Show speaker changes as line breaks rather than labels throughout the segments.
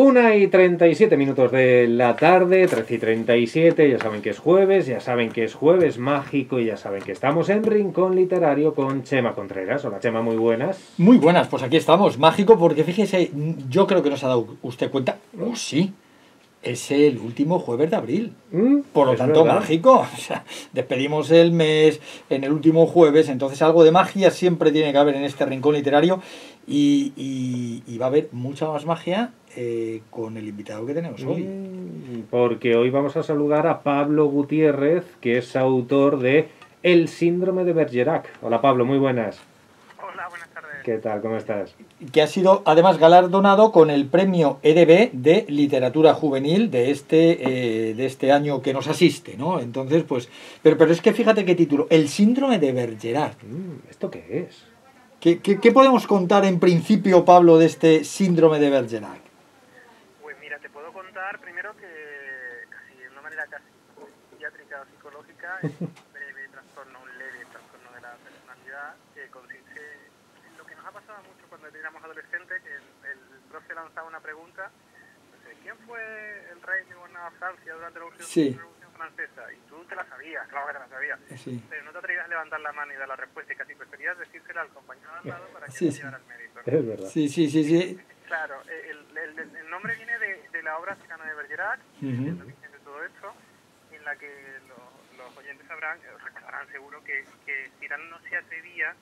1:37 de la tarde, 13:37, ya saben que es jueves, ya saben que es jueves mágico y ya saben que estamos en Rincón Literario con Chema Contreras. Hola Chema, muy buenas.
Muy buenas, pues aquí estamos, mágico, porque fíjese, yo creo que no se ha dado usted cuenta, sí, es el último jueves de abril, por lo tanto
verdad.
mágico, o sea, despedimos el mes en el último jueves, entonces algo de magia siempre tiene que haber en este Rincón Literario y va a haber mucha más magia con el invitado que tenemos hoy.
Porque hoy vamos a saludar a Pablo Gutiérrez, que es autor de El síndrome de Bergerac. Hola Pablo, muy buenas.
Hola, buenas tardes.
¿Qué tal? ¿Cómo estás?
Que ha sido además galardonado con el premio EDB de literatura juvenil de este año que nos asiste, ¿no? Entonces, pues, pero es que fíjate qué título, El síndrome de Bergerac.
¿Esto qué es?
¿Qué podemos contar en principio, Pablo, de este síndrome de Bergerac?
Pues mira, te puedo contar primero que de una manera casi psiquiátrica o psicológica es un leve trastorno de la personalidad que consiste en lo que nos ha pasado mucho cuando éramos adolescentes, que el profe lanzaba una pregunta, no sé, ¿quién fue el rey que gobernaba Francia durante la Revolución Francesa? Y tú te la sabías, claro que te la sabías, pero no te atrevías a levantar la mano y dar la respuesta y casi preferías decírsela al compañero de al lado para que te llevara el mérito, ¿no?
Es verdad.
Sí.
Claro, el nombre viene de la obra Cyrano de Bergerac, de todo esto, en la que los oyentes recordarán seguro que Cyrano no se atrevía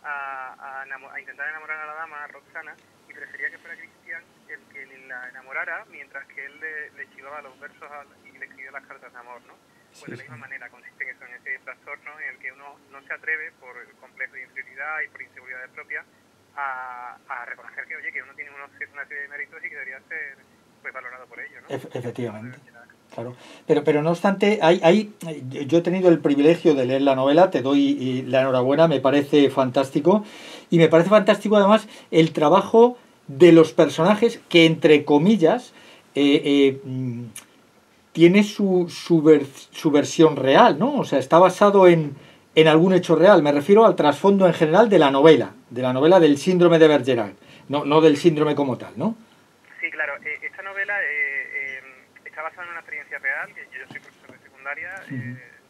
a intentar enamorar a la dama, a Roxana, y prefería que fuera Cristian el que la enamorara, mientras que él le chivaba los versos y le escribía las cartas de amor, ¿no? Pues de la misma manera consiste en eso, en ese trastorno en el que uno no se atreve por complejo de inferioridad y por inseguridades propias a reconocer que, oye, que uno tiene una serie de méritos y que debería ser pues valorado por ello, ¿no?
Efectivamente. Claro, pero no obstante, yo he tenido el privilegio de leer la novela, te doy la enhorabuena, me parece fantástico, y me parece fantástico además el trabajo de los personajes que, entre comillas, tiene su versión real, ¿no? O sea, está basado en algún hecho real, me refiero al trasfondo en general de la novela del síndrome de Bergerac, no del síndrome como tal, ¿no?
Sí, claro, esta novela está basada en una experiencia real, que yo soy profesor de secundaria,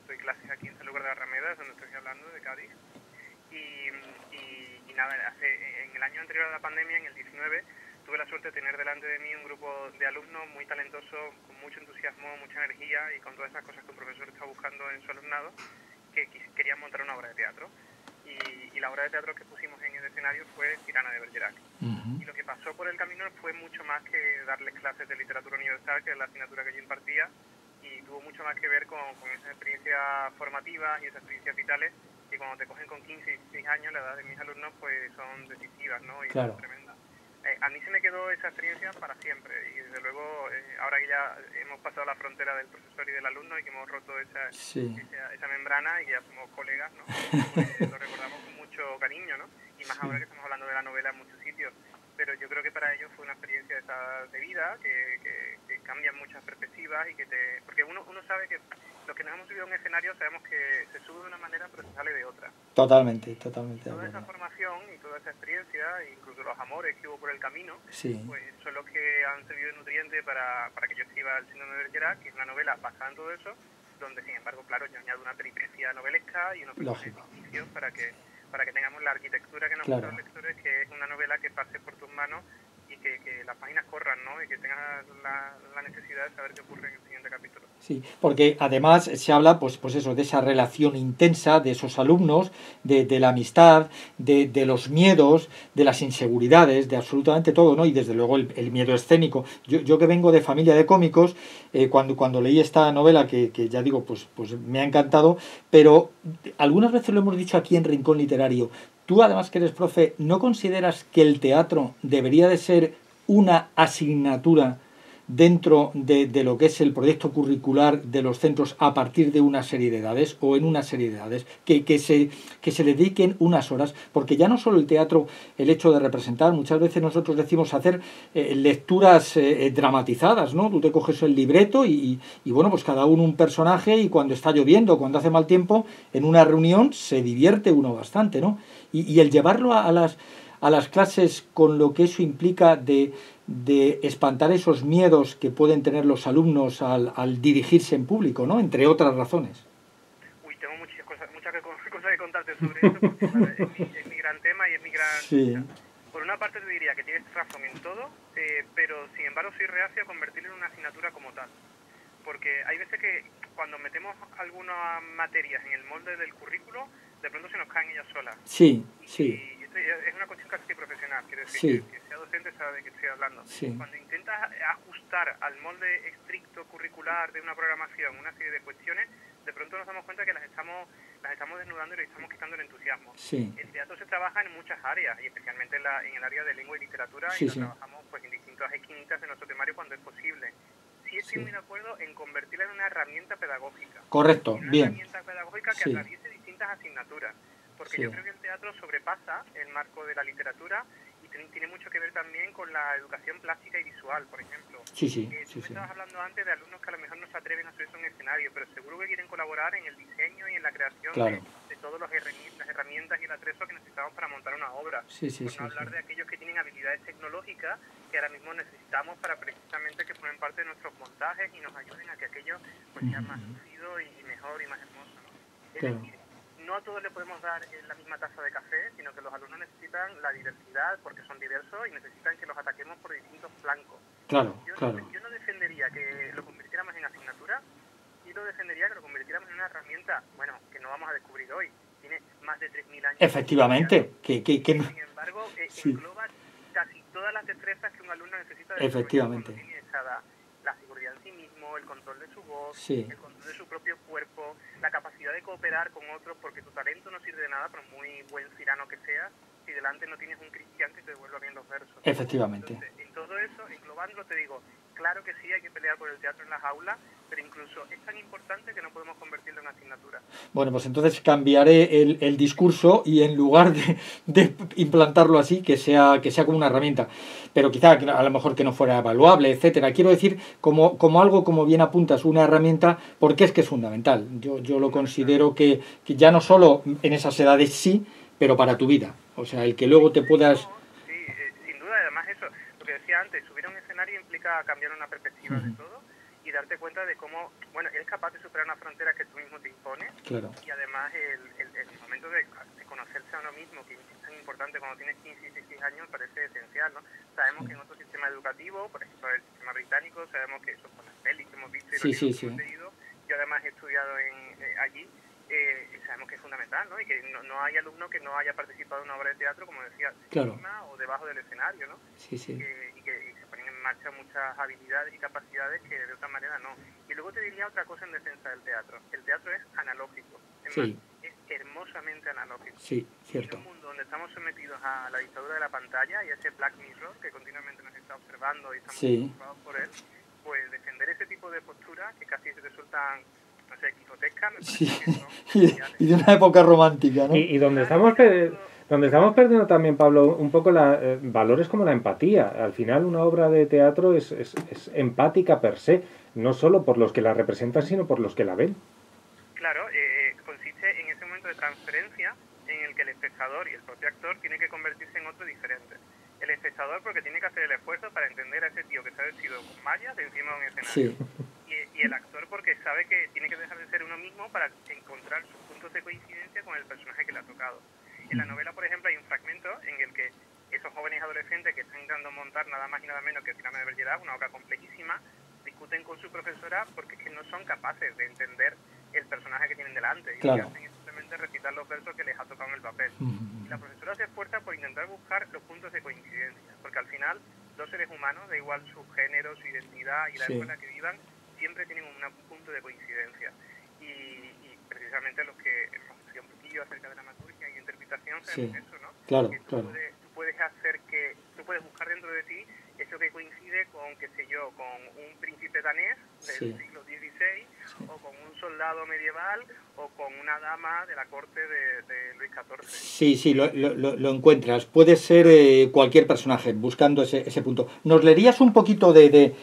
doy clases aquí en San Lugar de la Rameda, donde estoy hablando, de Cádiz, y nada, en el año anterior a la pandemia, en el 19, tuve la suerte de tener delante de mí un grupo de alumnos muy talentosos, con mucho entusiasmo, mucha energía y con todas esas cosas que un profesor está buscando en su alumnado, que querían montar una obra de teatro. Y la obra de teatro que pusimos en el escenario fue Cyrano de Bergerac. Y lo que pasó por el camino fue mucho más que darles clases de literatura universal, que es la asignatura que yo impartía, y tuvo mucho más que ver con esa experiencia formativa y esas experiencias vitales que cuando te cogen con 15 y 16 años, la edad de mis alumnos, pues son decisivas, ¿no? Y
claro.
Son tremendas. A mí se me quedó esa experiencia para siempre, y desde luego, ahora que ya hemos pasado la frontera del profesor y del alumno y que hemos roto esa membrana y que ya somos colegas, ¿no? Pues lo recordamos con mucho cariño, ¿no? Y más ahora que estamos hablando de la novela en muchos sitios. Pero yo creo que para ellos fue una experiencia de vida que cambia muchas perspectivas y porque uno sabe que los que nos hemos subido a un escenario sabemos que se sube de una manera pero se sale de otra.
Totalmente.
Toda esa formación y toda esa experiencia, incluso los amores que hubo por el camino, pues son los que han servido de nutriente para que yo escriba El síndrome de Bergerac, que es una novela basada en todo eso, donde sin embargo, claro, yo añado una peripecia novelesca y unos personajes ficticios para que tengamos la arquitectura que nos gustan los lectores, que es una novela que pase por tus manos y que las páginas corran, ¿no? Y que tengas la necesidad de saber qué ocurre en el siguiente capítulo.
Sí, porque además se habla pues eso, de esa relación intensa de esos alumnos, de la amistad, de los miedos, de las inseguridades, de absolutamente todo, ¿no? Y desde luego el miedo escénico. Yo que vengo de familia de cómicos, cuando leí esta novela, que ya digo, pues me ha encantado, pero algunas veces lo hemos dicho aquí en Rincón Literario, tú además que eres profe, ¿no consideras que el teatro debería de ser una asignatura dentro de lo que es el proyecto curricular de los centros a partir de una serie de edades o en una serie de edades, que se dediquen unas horas, porque ya no solo el teatro, el hecho de representar, muchas veces nosotros decimos hacer lecturas dramatizadas, ¿no? Tú te coges el libreto y bueno, pues cada uno un personaje, y cuando está lloviendo, cuando hace mal tiempo, en una reunión se divierte uno bastante, ¿no? Y el llevarlo a las clases con lo que eso implica de de espantar esos miedos que pueden tener los alumnos al dirigirse en público, ¿no? Entre otras razones.
Uy, tengo muchas cosas que contarte sobre eso, porque claro, es mi gran tema y es mi gran...
Sí.
Por una parte te diría que tienes razón en todo, pero sin embargo soy reacio a convertirlo en una asignatura como tal. Porque hay veces que cuando metemos algunas materias en el molde del currículo, de pronto se nos caen ellas solas.
Sí, sí.
Y esto es una cuestión casi profesional, quiero decir,
Sí.
que sea docente sabe de qué estoy hablando.
Sí.
Cuando intentas ajustar al molde estricto curricular de una programación una serie de cuestiones, de pronto nos damos cuenta que las estamos desnudando y le estamos quitando el entusiasmo.
Sí.
El teatro se trabaja en muchas áreas, y especialmente en el área de lengua y literatura,
Sí,
y lo
sí.
trabajamos pues en distintas esquinitas de nuestro temario cuando es posible. Sí estoy
Sí.
muy de acuerdo en convertirla en una herramienta pedagógica.
Correcto,
Una
bien.
herramienta pedagógica que
Sí.
atraviese distintas asignaturas. Porque
Sí.
yo creo que el teatro sobrepasa el marco de la literatura y tiene mucho que ver también con la educación plástica y visual, por ejemplo.
Sí, sí,
Tú
sí,
me
sí.
estabas hablando antes de alumnos que a lo mejor no se atreven a subirse a un escenario, pero seguro que quieren colaborar en el diseño y en la creación
Claro.
de todas las herramientas y el atrezo que necesitamos para montar una obra.
Sí, sí,
Por
sí,
no hablar
sí.
de aquellos que tienen habilidades tecnológicas que ahora mismo necesitamos para precisamente que formen parte de nuestros montajes y nos ayuden a que aquello pues sea más lucido y mejor y más hermoso, ¿no? Es
Claro.
decir, no a todos le podemos dar la misma taza de café, sino que los alumnos necesitan la diversidad porque son diversos y necesitan que los ataquemos por distintos flancos.
Claro,
Yo
claro.
no defendería que lo convirtiéramos en asignatura, y lo defendería que lo convirtiéramos en una herramienta, bueno, que no vamos a descubrir hoy, tiene más de 3.000 años.
Efectivamente, que no-
Sin embargo,
Sí.
engloba casi todas las destrezas que un alumno necesita
Efectivamente.
cuando tiene echada la seguridad en sí mismo, el control de su voz,
Sí.
el control de su propio cuerpo, la capacidad de cooperar con otros, porque tu talento no sirve de nada, por muy buen cirano que seas, si delante no tienes un cristiano que te devuelva bien los versos.
Efectivamente.
Entonces, en todo eso, englobándolo, te digo, claro que sí, hay que pelear por el teatro en las aulas, pero incluso es tan importante que no podemos convertirlo en asignatura.
Bueno, pues entonces cambiaré el discurso y en lugar de implantarlo así, que sea como una herramienta, pero quizá a lo mejor que no fuera evaluable, etcétera. Quiero decir, como algo, como bien apuntas, una herramienta, porque es que es fundamental. Yo lo considero que ya no solo en esas edades sí, pero para tu vida. O sea, el que luego te puedas...
No, sí, sin duda, además eso, lo que decía antes, subir a un escenario implica cambiar una perspectiva de todo y darte cuenta de cómo, bueno, eres capaz de superar una frontera que tú mismo te impones.
Claro.
Y además el momento de conocerse a uno mismo, que es tan importante cuando tienes 15 y 16 años, parece esencial, ¿no? Sabemos que en otro sistema educativo, por ejemplo el sistema británico, sabemos que eso con las pelis que hemos visto y los
Sí, sí,
libros que
sí.
hemos leído, yo además he estudiado allí, sabemos que es fundamental, ¿no? Y que no hay alumno que no haya participado en una obra de teatro, como decía,
Claro.
encima o debajo del escenario, ¿no?
Sí, sí.
Y que se ponen en marcha muchas habilidades y capacidades que de otra manera no. Y luego te diría otra cosa en defensa del teatro. El teatro es analógico. Es
Sí.
más, es hermosamente analógico.
Sí,
En
cierto.
un mundo donde estamos sometidos a la dictadura de la pantalla y a ese Black Mirror que continuamente nos está observando y estamos
Sí.
preocupados por él, pues defender ese tipo de posturas que casi resultan, no sé, quijotescas, me parece
Sí.
que son
Y
esenciales.
de una época romántica, ¿no?
Y donde
Claro,
estamos,
mira,
donde estamos perdiendo también, Pablo, un poco valores como la empatía. Al final una obra de teatro es empática per se, no solo por los que la representan, sino por los que la ven.
Claro, consiste en ese momento de transferencia en el que el espectador y el propio actor tiene que convertirse en otro diferente. El espectador porque tiene que hacer el esfuerzo para entender a ese tío que se ha vestido con mallas de encima de un escenario.
Sí.
Y el actor porque sabe que tiene que dejar de ser uno mismo para encontrar sus puntos de coincidencia con el personaje que le ha tocado. En la novela, por ejemplo, hay un fragmento en el que esos jóvenes adolescentes que están intentando montar nada más y nada menos que Cyrano de Bergerac, una obra complejísima, discuten con su profesora porque es que no son capaces de entender el personaje que tienen delante. Y
Claro.
lo que hacen es simplemente recitar los versos que les ha tocado en el papel. Y la profesora se esfuerza por intentar buscar los puntos de coincidencia, porque al final dos seres humanos, da igual su género, su identidad y la
Sí.
época que vivan, siempre tienen un punto de coincidencia. Y precisamente los que hemos estudiado un poquillo acerca de dramaturgia y interpretación sabemos
Sí.
eso, ¿no?
Claro,
Que tú
claro.
tú puedes buscar dentro de ti eso que coincide con, qué sé yo, con un príncipe danés del
Sí.
siglo XVI, o con un soldado medieval, o con una dama de la corte de Luis XIV.
Sí, sí, lo encuentras. Puede ser cualquier personaje buscando ese punto. ¿Nos leerías un poquito de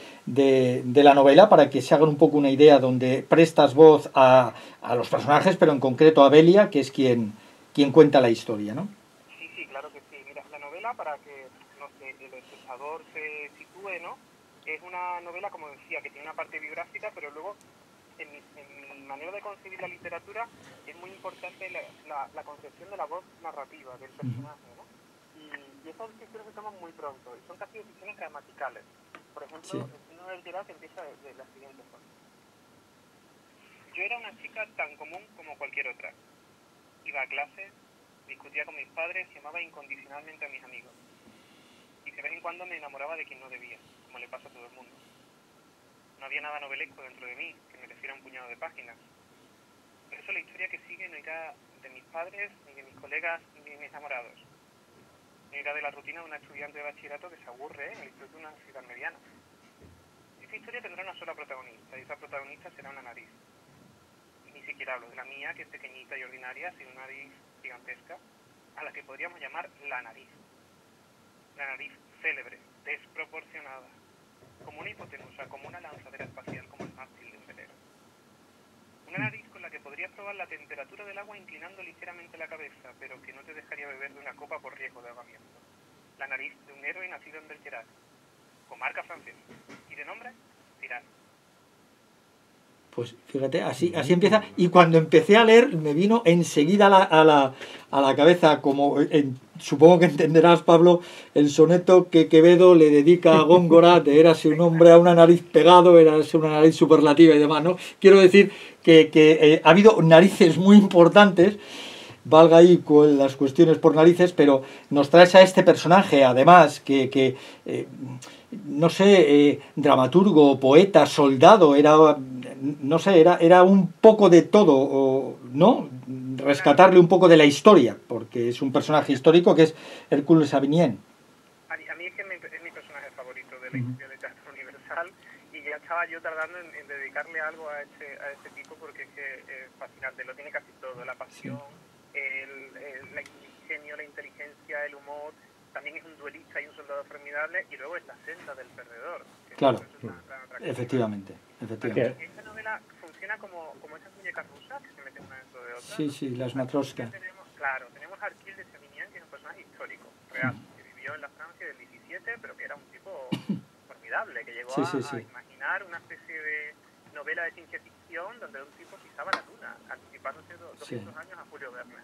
la novela para que se hagan un poco una idea donde prestas voz a los personajes, pero en concreto a Belia, que es quien cuenta la historia, ¿no?
Sí, claro que sí. Mira, la novela, para que el espectador se sitúe, Trueno es una novela, como decía, que tiene una parte biográfica, pero luego en mi manera de concebir la literatura es muy importante la concepción de la voz narrativa del personaje, ¿no? Y esas decisiones se toman muy pronto, y son casi decisiones gramaticales. Por ejemplo, el signo del Gerard empieza de la siguiente forma. Yo era una chica tan común como cualquier otra. Iba a clase, discutía con mis padres y amaba incondicionalmente a mis amigos. Y de vez en cuando me enamoraba de quien no debía, como le pasa a todo el mundo. No había nada novelesco dentro de mí que mereciera un puñado de páginas. Por eso la historia que sigue no irá de mis padres, ni de mis colegas, ni de mis enamorados. No irá de la rutina de una estudiante de bachillerato que se aburre en el instituto de una ciudad mediana. Esta historia tendrá una sola protagonista, y esa protagonista será una nariz. Y ni siquiera hablo de la mía, que es pequeñita y ordinaria, sino una nariz gigantesca, a la que podríamos llamar la nariz. La nariz célebre, desproporcionada, como una hipotenusa, como una lanzadera espacial, como el mástil de un velero. Una nariz con la que podrías probar la temperatura del agua inclinando ligeramente la cabeza, pero que no te dejaría beber de una copa por riesgo de ahogamiento. La nariz de un héroe nacido en Bergerac, comarca francesa, y de nombre, Tirán.
Pues fíjate, así empieza. Y cuando empecé a leer, me vino enseguida a la cabeza, como supongo que entenderás, Pablo, el soneto que Quevedo le dedica a Góngora de érase un hombre a una nariz pegado, érase una nariz superlativa y demás, ¿no? Quiero decir que ha habido narices muy importantes, valga ahí con las cuestiones por narices, pero nos traes a este personaje, además, no sé, dramaturgo, poeta, soldado, era un poco de todo, ¿no? Rescatarle un poco de la historia, porque es un personaje histórico que es Hércules Savigny.
A mí es que es mi personaje favorito de la historia del teatro universal, y ya estaba yo tardando en dedicarle algo a este tipo, porque es que es fascinante, lo tiene casi todo, la pasión, el ingenio, la inteligencia, el humor. También es un duelista y un soldado formidable, y luego es la senda del perdedor.
Claro, efectivamente.
Esta novela funciona como esas muñecas rusas que se meten una dentro de otra.
Sí, las matroscas.
Tenemos a Arquil de Savigny, que es un personaje histórico, real, que vivió en la Francia del 17, pero que era un tipo formidable, que llegó a imaginar una especie de novela de ciencia ficción donde un tipo pisaba la luna, anticipándose 200 años a Julio Verne.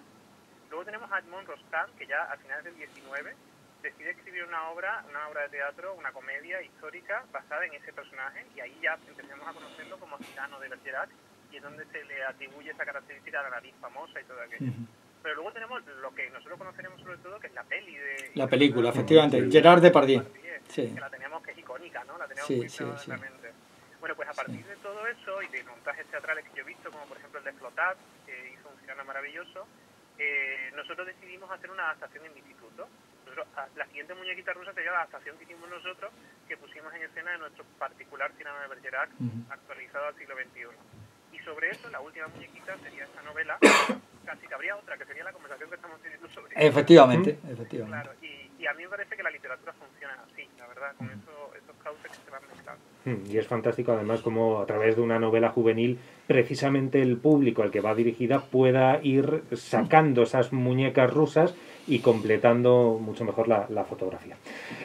Luego tenemos a Edmond Rostand, que ya a finales del 19 decide escribir una obra de teatro, una comedia histórica basada en ese personaje, y ahí ya empecemos a conocerlo como Cyrano de Bergerac, y es donde se le atribuye esa característica de la nariz famosa y todo aquello. Pero luego tenemos lo que nosotros conoceremos sobre todo, que es la peli de... La
película, efectivamente, Gerard Depardieu.
Que la tenemos, que es icónica, ¿no? La tenemos muy clara en la mente. Bueno, pues a partir de todo eso y de montajes teatrales que yo he visto, como por ejemplo el de Flotat, que hizo un Cyrano maravilloso, nosotros decidimos hacer una adaptación en mi instituto. La siguiente muñequita rusa sería la adaptación que hicimos nosotros, que pusimos en escena de nuestro particular Cyrano de Bergerac, actualizado al siglo XXI. Y sobre eso, la última muñequita sería esta novela, casi que habría otra, que sería la conversación que estamos teniendo sobre ella.
Efectivamente.
Claro, y a mí me parece que la literatura funciona así, la verdad, con esos cauces que se van mezclando.
Y es fantástico además como a través de una novela juvenil precisamente el público al que va dirigida pueda ir sacando esas muñecas rusas y completando mucho mejor la fotografía.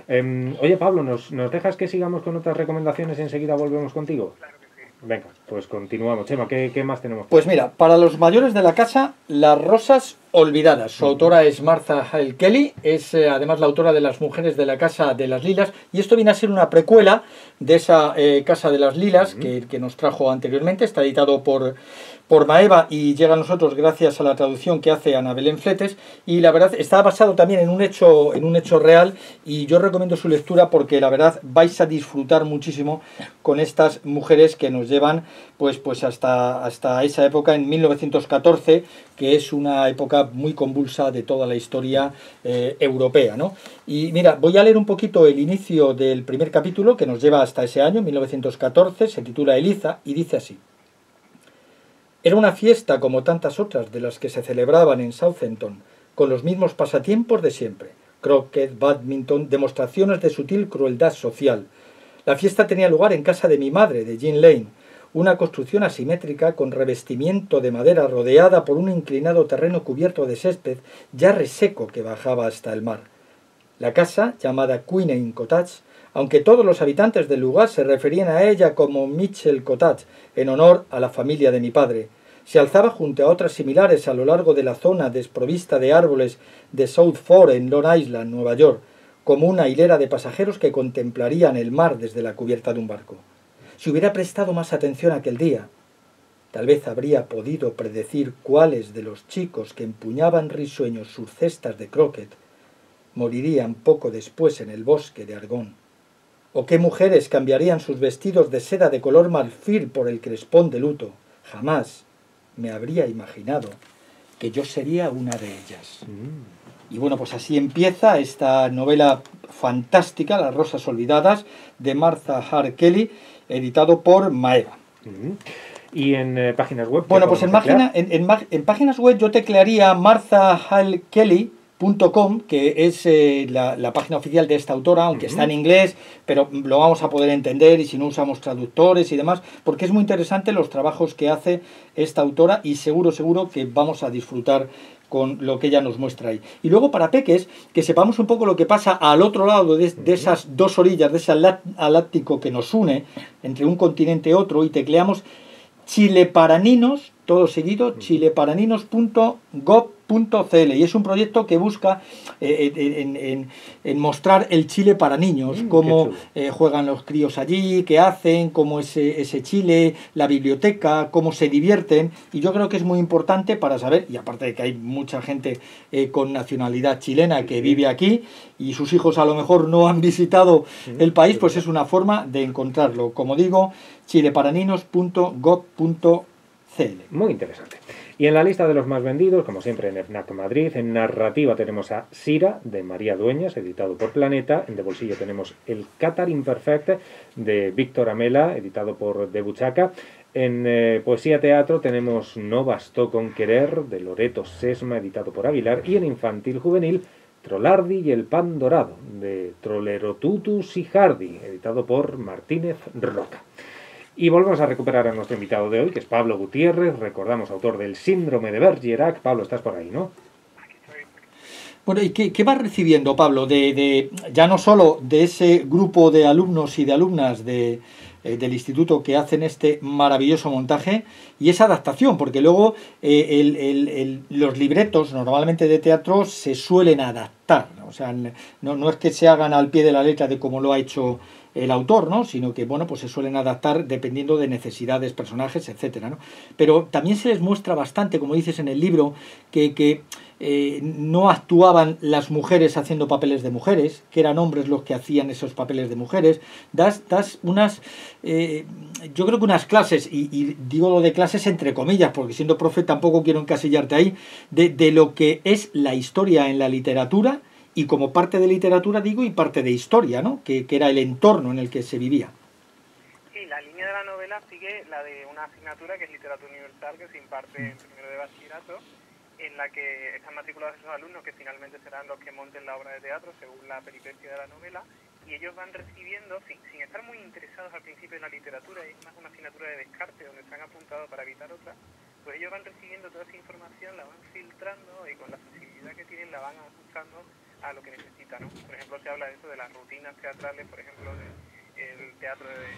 Oye, Pablo, ¿nos dejas que sigamos con otras recomendaciones y enseguida volvemos contigo?
Claro que sí.
Venga, pues continuamos. Chema, ¿qué más tenemos?
Pues mira, para los mayores de la casa, Las Rosas Olvidadas. Su autora es Martha Hale Kelly, es además la autora de Las Mujeres de la Casa de las Lilas, y esto viene a ser una precuela de esa Casa de las Lilas que nos trajo anteriormente. Está editado por Maeva y llega a nosotros gracias a la traducción que hace Ana Belén Fletes, y la verdad está basado también en un hecho real, y yo recomiendo su lectura porque la verdad vais a disfrutar muchísimo con estas mujeres que nos llevan pues hasta esa época, en 1914, que es una época muy convulsa de toda la historia europea, ¿no? Y mira, voy a leer un poquito el inicio del primer capítulo que nos lleva hasta ese año, 1914, se titula Eliza, y dice así: Era una fiesta como tantas otras de las que se celebraban en Southampton, con los mismos pasatiempos de siempre: croquet, badminton, demostraciones de sutil crueldad social. La fiesta tenía lugar en casa de mi madre, de Jean Lane, una construcción asimétrica con revestimiento de madera rodeada por un inclinado terreno cubierto de césped ya reseco que bajaba hasta el mar. La casa, llamada Queen Anne Cottage, aunque todos los habitantes del lugar se referían a ella como Mitchell Cottage, en honor a la familia de mi padre. Se alzaba junto a otras similares a lo largo de la zona desprovista de árboles de South Fork en Long Island, Nueva York, como una hilera de pasajeros que contemplarían el mar desde la cubierta de un barco. Si hubiera prestado más atención aquel día, tal vez habría podido predecir cuáles de los chicos que empuñaban risueños sus cestas de croquet morirían poco después en el bosque de Argón, o qué mujeres cambiarían sus vestidos de seda de color marfil por el crespón de luto. Jamás me habría imaginado que yo sería una de ellas. Y bueno, pues así empieza esta novela fantástica, Las rosas olvidadas, de Martha Hart Kelly, editado por Maeva.
¿Y en páginas web?
Bueno, pues en páginas web yo teclearía marthahalkelly.com, que es la página oficial de esta autora, aunque está en inglés, pero lo vamos a poder entender, y si no usamos traductores y demás, porque es muy interesante los trabajos que hace esta autora, y seguro que vamos a disfrutar con lo que ella nos muestra ahí. Y luego, para peques, que sepamos un poco lo que pasa al otro lado de esas dos orillas, de ese Atlántico que nos une entre un continente y otro, y tecleamos chileparaninos, todo seguido, chileparaninos.gov.cl, y es un proyecto que busca en mostrar el Chile para niños, cómo juegan los críos allí, qué hacen, cómo es ese Chile, la biblioteca, cómo se divierten, y yo creo que es muy importante para saber, y aparte de que hay mucha gente con nacionalidad chilena que vive aquí, y sus hijos a lo mejor no han visitado el país, pues es una forma de encontrarlo. Como digo, chileparaninos.gov.cl.
Muy interesante. Y en la lista de los más vendidos, como siempre en FNAC Madrid, en narrativa tenemos a Sira, de María Dueñas, editado por Planeta. En de bolsillo tenemos El Cátar Imperfect, de Víctor Amela, editado por De Buchaca. En poesía teatro tenemos No bastó con querer, de Loreto Sesma, editado por Aguilar. Y en infantil juvenil, Trolardi y el pan dorado, de Trolerotutus y Hardy, editado por Martínez Roca. Y volvemos a recuperar a nuestro invitado de hoy, que es Pablo Gutiérrez, recordamos, autor del Síndrome de Bergerac. Pablo, estás por ahí, ¿no?
Bueno, ¿y qué vas recibiendo, Pablo, ya no solo de ese grupo de alumnos y de alumnas del instituto que hacen este maravilloso montaje y esa adaptación? Porque luego los libretos normalmente de teatro se suelen adaptar, ¿no? O sea, no es que se hagan al pie de la letra de como lo ha hecho el autor, ¿no? Sino que, bueno, pues se suelen adaptar dependiendo de necesidades, personajes, etcétera, ¿no? Pero también se les muestra bastante, como dices en el libro, que no actuaban las mujeres haciendo papeles de mujeres, que eran hombres los que hacían esos papeles de mujeres. Das unas, yo creo que unas clases, y digo lo de clases entre comillas, porque siendo profe tampoco quiero encasillarte ahí, de lo que es la historia en la literatura, y como parte de literatura digo, y parte de historia, ¿no? Que era el entorno en el que se vivía.
Sí, la línea de la novela sigue la de una asignatura que es Literatura Universal, que se imparte en primero de bachillerato, en la que están matriculados esos alumnos que finalmente serán los que monten la obra de teatro según la peripecia de la novela, y ellos van recibiendo, sin estar muy interesados al principio en la literatura, es más una asignatura de descarte donde están apuntados para evitar otra, pues ellos van recibiendo toda esa información, la van filtrando y con la sensibilidad que tienen la van ajustando a lo que necesitan, ¿no? Por ejemplo, se habla de eso, de las rutinas teatrales, por ejemplo, del teatro de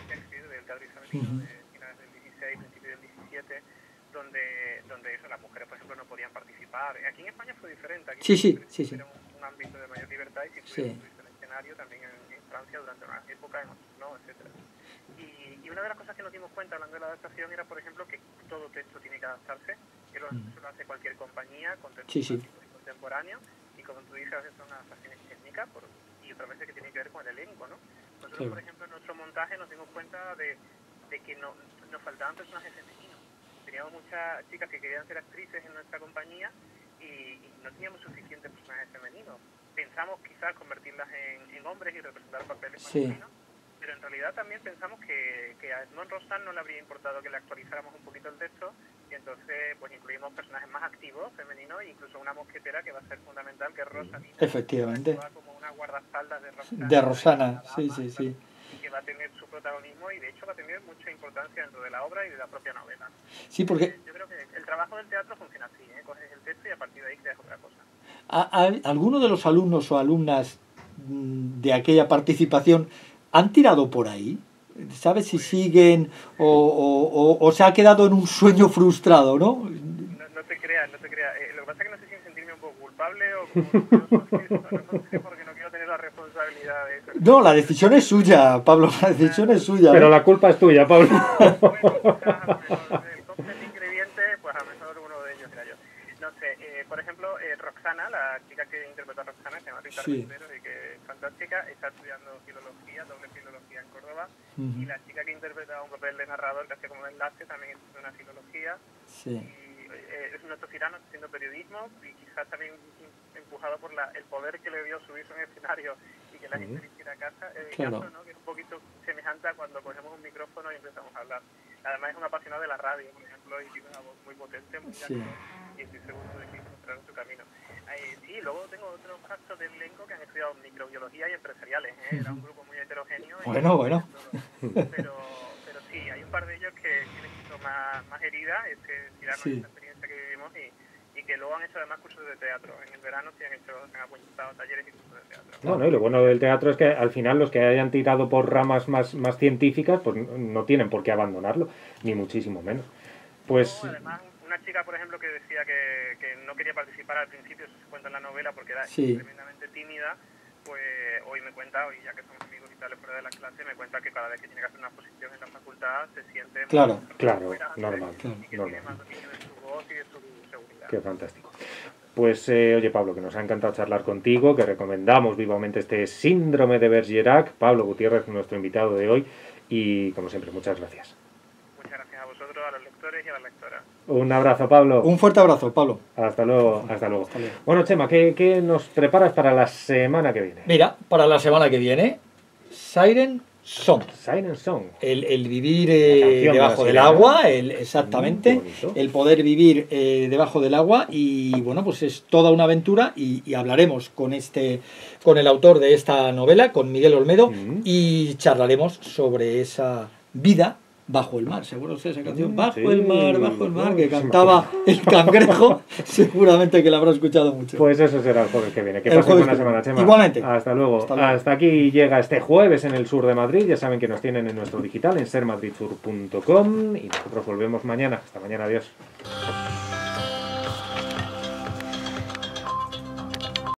Shakespeare, del teatro isabelino de finales del 16, principios del 17, donde eso, las mujeres, por ejemplo, no podían participar. Aquí en España fue diferente. Aquí
sí.
Era un ámbito de mayor libertad y sí pudieron subirse al escenario también en Francia durante una época, en otros no, etcétera. Y una de las cosas que nos dimos cuenta hablando de la adaptación era, por ejemplo, que todo texto tiene que adaptarse, que eso lo hace cualquier compañía con textos contemporáneos, y como tú dices, son unas adaptaciones técnicas y otras veces que tienen que ver con el elenco, ¿no? Nosotros, por ejemplo, en nuestro montaje nos dimos cuenta de que nos faltaban personajes femeninos. Teníamos muchas chicas que querían ser actrices en nuestra compañía y no teníamos suficientes personajes femeninos. Pensamos quizás convertirlas en hombres y representar papeles masculinos, pero en realidad también pensamos que a Edmond Rostand no le habría importado que le actualizáramos un poquito el texto, y entonces pues incluimos personajes más activos, femeninos, e incluso una mosquetera que va a ser fundamental, que es Rosalina.
Efectivamente.
Como una guardaespaldas de
Rosana. Sí.
Que va a tener su protagonismo y de hecho va a tener mucha importancia dentro de la obra y de la propia novela.
Sí, porque
yo creo que el trabajo del teatro funciona así, coges el texto y a partir de ahí creas otra cosa.
¿Alguno de los alumnos o alumnas de aquella participación han tirado por ahí. ¿Sabes si siguen o se ha quedado en un sueño frustrado, no?
No te creas. Lo que pasa es que no sé si sentirme un poco culpable o como no sé, porque no quiero tener la responsabilidad de eso.
No, la decisión es suya, Pablo, la decisión es suya.
Pero la culpa es tuya, Pablo.
Bueno, el cóctel de ingredientes, pues a lo mejor uno de ellos era yo. No sé, por ejemplo, Roxana, la chica que interpreta a Roxana, se llama Rita Rentero y que es fantástica, está estudiando filología, doble filología en Córdoba, y la chica que interpreta un papel de narrador que hace como enlace también estudia una filología. Sí. Y es un autotirano haciendo periodismo y quizás también empujado por el poder que le dio subirse a un escenario y que la gente le hiciera caso, ¿no? Que es un poquito semejante a cuando cogemos un micrófono y empezamos a hablar. Además es un apasionado de la radio, por ejemplo, y tiene una voz muy potente, muy y estoy seguro de que encontrará su camino. Sí, luego tengo otros casos del elenco que han estudiado microbiología y empresariales, era un grupo muy heterogéneo.
Bueno.
Pero sí, hay un par de ellos que tienen más herida, esa experiencia que vivimos y que luego han hecho además cursos de teatro. En el verano se han apuntado talleres y cursos de teatro.
No, y lo bueno del teatro es que al final los que hayan tirado por ramas más científicas, pues no tienen por qué abandonarlo, ni muchísimo menos. Pues...
Además, una chica, por ejemplo, que decía que no quería participar al principio, eso se cuenta en la novela, porque era tremendamente tímida, pues hoy me cuenta, hoy ya que somos amigos y tal, fuera de la clase, me cuenta que cada vez que tiene que hacer una exposición en la facultad se siente
claro,
normal. Y que tiene más dominio de su voz y de su seguridad.
Qué fantástico. Pues oye, Pablo, que nos ha encantado charlar contigo, que recomendamos vivamente este Síndrome de Bergerac. Pablo Gutiérrez, nuestro invitado de hoy, y como siempre, muchas gracias.
Muchas gracias a vosotros, a los lectores y a las lectoras.
Un abrazo, Pablo.
Un fuerte abrazo, Pablo.
Hasta luego. Bueno, Chema, ¿qué nos preparas para la semana que viene?
Mira, para la semana que viene, Siren Song. El vivir debajo del agua, exactamente, el poder vivir debajo del agua, y bueno, pues es toda una aventura, y hablaremos con el autor de esta novela, con Miguel Olmedo, y charlaremos sobre esa vida bajo el mar. Seguro que esa canción, bajo el mar, que cantaba el Cangrejo, seguramente que la habrá escuchado mucho.
Pues eso será el jueves que viene. Que pasen buena semana, Chema.
Igualmente.
Hasta luego. Hasta aquí llega este jueves en el sur de Madrid. Ya saben que nos tienen en nuestro digital, en sermadridsur.com, y nosotros volvemos mañana. Hasta mañana, adiós.